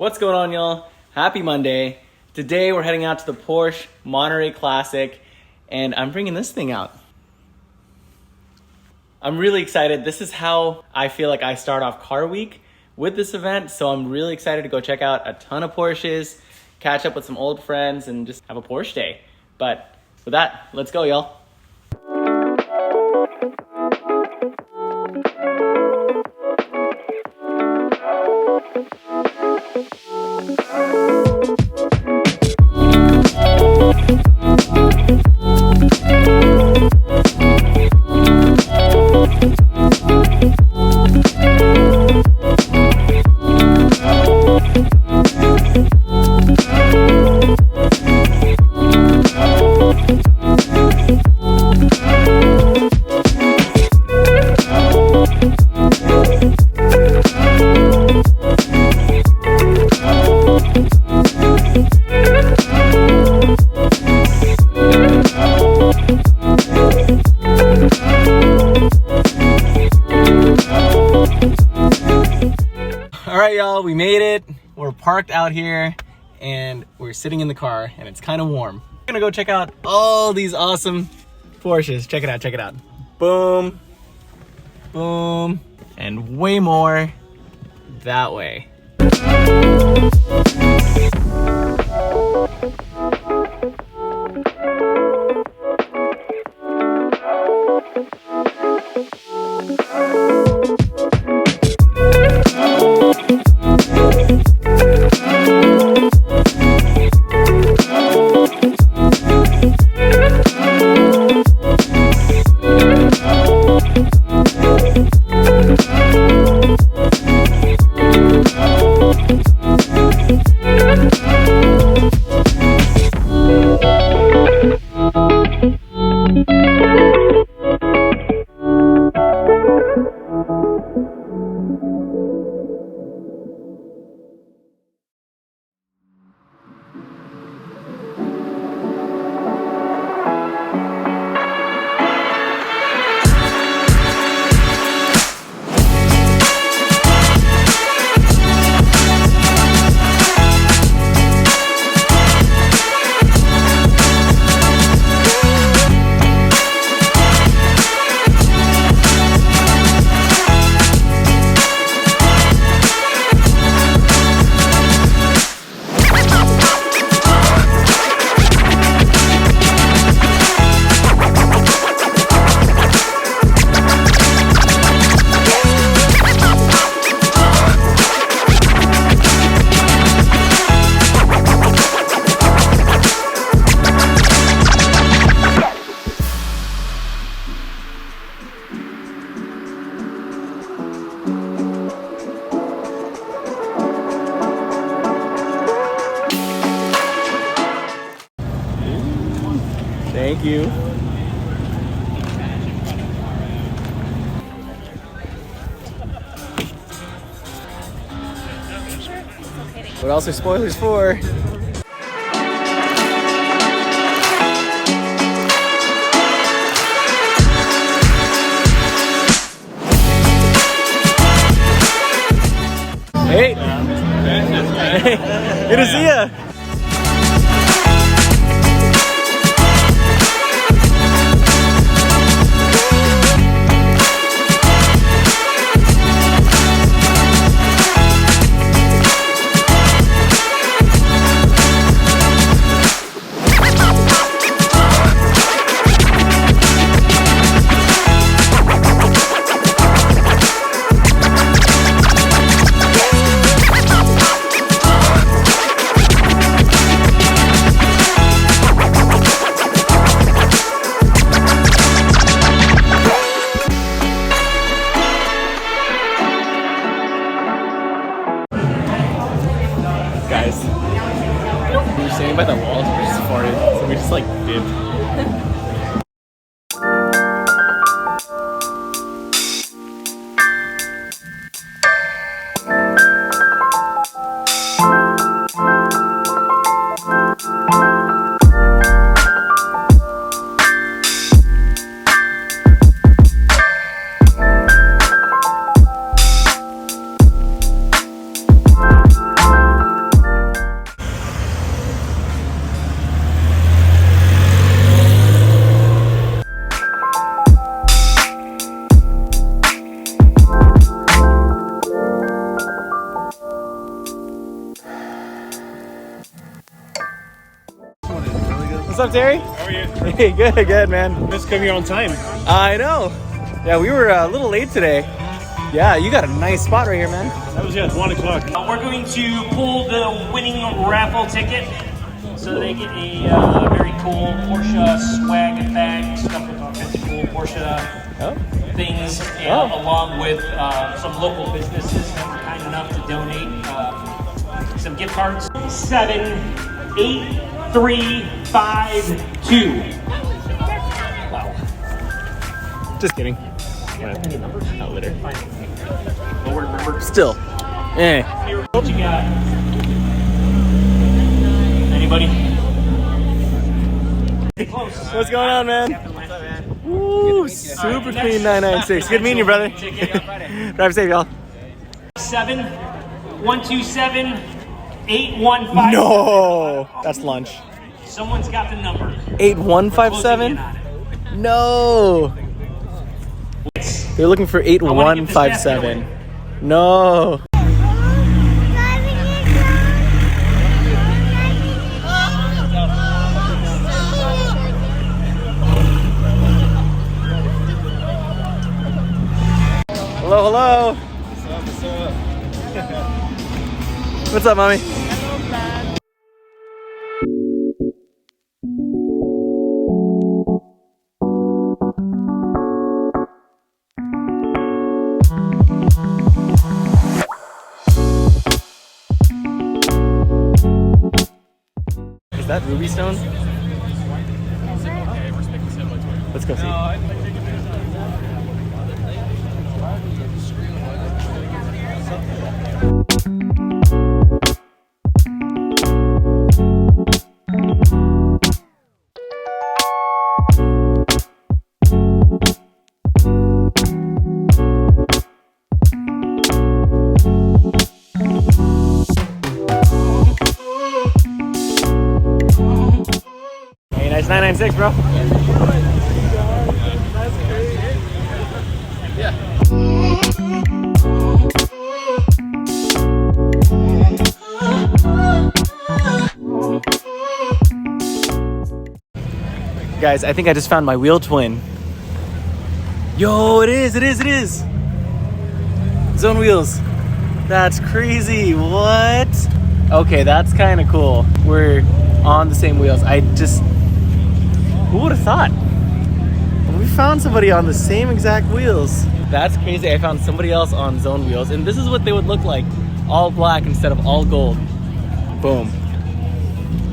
What's going on, y'all? Happy Monday. Today we're heading out to the Porsche Monterey Classic and I'm bringing this thing out. I'm really excited. This is how I feel like I start off car week with this event. So I'm really excited to go check out a ton of Porsches, catch up with some old friends and just have a Porsche day. But with that, let's go, y'all. All right, y'all, we made it. We're parked out here and we're sitting in the car and it's kind of warm. We're gonna go check out all these awesome Porsches. Check it out, check it out. Boom, boom, and way more that way. Thank you. What else are spoilers for? Hey! Hey. Good to see ya! Guys, we were standing by the walls and we just farted, so we just like dipped. What's up, Terry? How are you? Hey, good, man. Just come here on time. I know. Yeah, we were a little late today. Yeah, you got a nice spot right here, man. That was at 1 o'clock. We're going to pull the winning raffle ticket. So they get a very cool Porsche swag bag stuffed with all kinds of cool Porsche things, and along with some local businesses that were kind enough to donate some gift cards. 7, 8, 3, 5, 2. Wow. Just kidding. Any numbers? Not litter. Lower number. Still. Eh. What you got? Anybody? Close. What's going on, man? What's up, man? Woo, super clean 996. Good meeting you, brother. Drive safe, y'all. 7 127 815. No, that's lunch. Someone's got the number. 8157? No. They're looking for 8157. No. Hello, hello. What's up? What's up, mommy? Is that ruby stone? Let's go see. Hey, nice 996, bro. That's crazy. Yeah. Guys, I think I just found my wheel twin. Yo, it is. Zone wheels. That's crazy. What? Okay, that's kind of cool. We're on the same wheels. Who would have thought? We found somebody on the same exact wheels. That's crazy. I found somebody else on Zone wheels, and this is what they would look like. All black instead of all gold. Boom.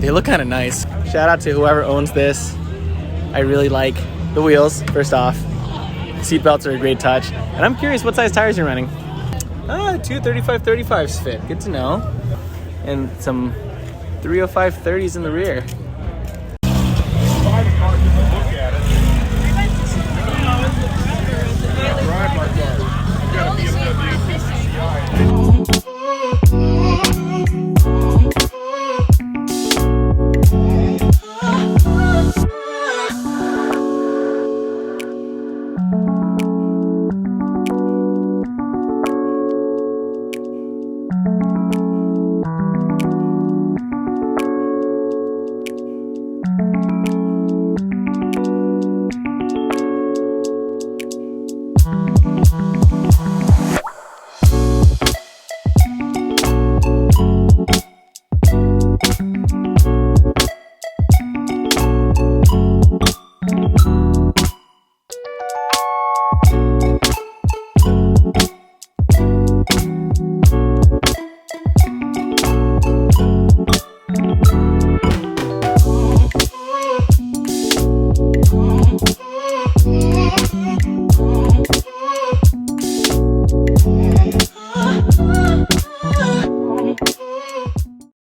They look kind of nice. Shout out to whoever owns this. I really like the wheels, first off. Seat belts are a great touch. And I'm curious what size tires you're running. Two 35/35s fit. Good to know. And some 305/30s in the rear.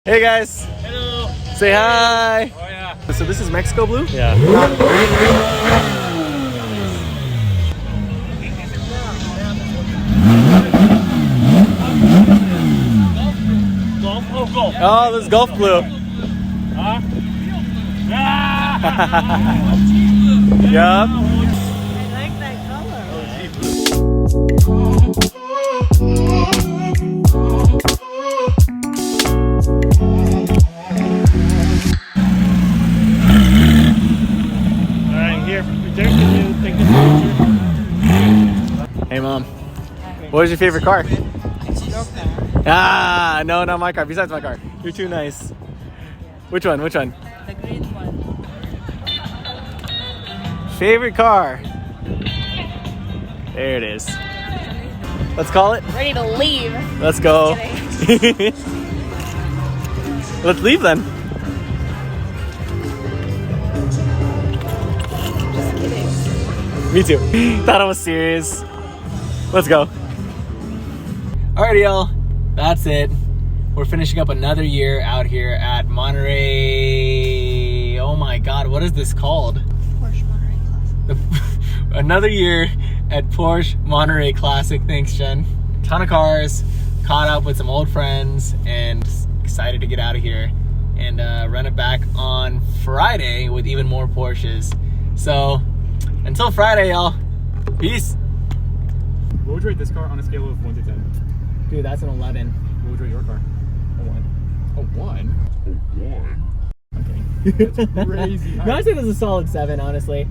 Hey guys. Hello. Say hi. Oh yeah. So this is Mexico blue? Yeah. Golf? Oh, golf. Oh, this is Gulf blue. Huh? Ah! Yup. I like that color. What was your favorite car? Your car. Ah, no, not my car. Besides my car. You're too nice. Which one? Which one? The green one. Favorite car. There it is. Let's call it. Ready to leave. Let's go. Let's leave then. Just kidding. Me too. Thought I was serious. Let's go. Alrighty, y'all. That's it. We're finishing up another year out here at Monterey. Oh my God, what is this called? Porsche Monterey Classic. Another year at Porsche Monterey Classic. Thanks, Jen. Ton of cars, caught up with some old friends, and excited to get out of here and run it back on Friday with even more Porsches. So until Friday, y'all. Peace. What would you rate this car on a scale of 1 to 10? Dude, that's an 11. What would you rate your car? A 1. A 1? Okay. That's crazy. No, I think this is a solid 7, honestly.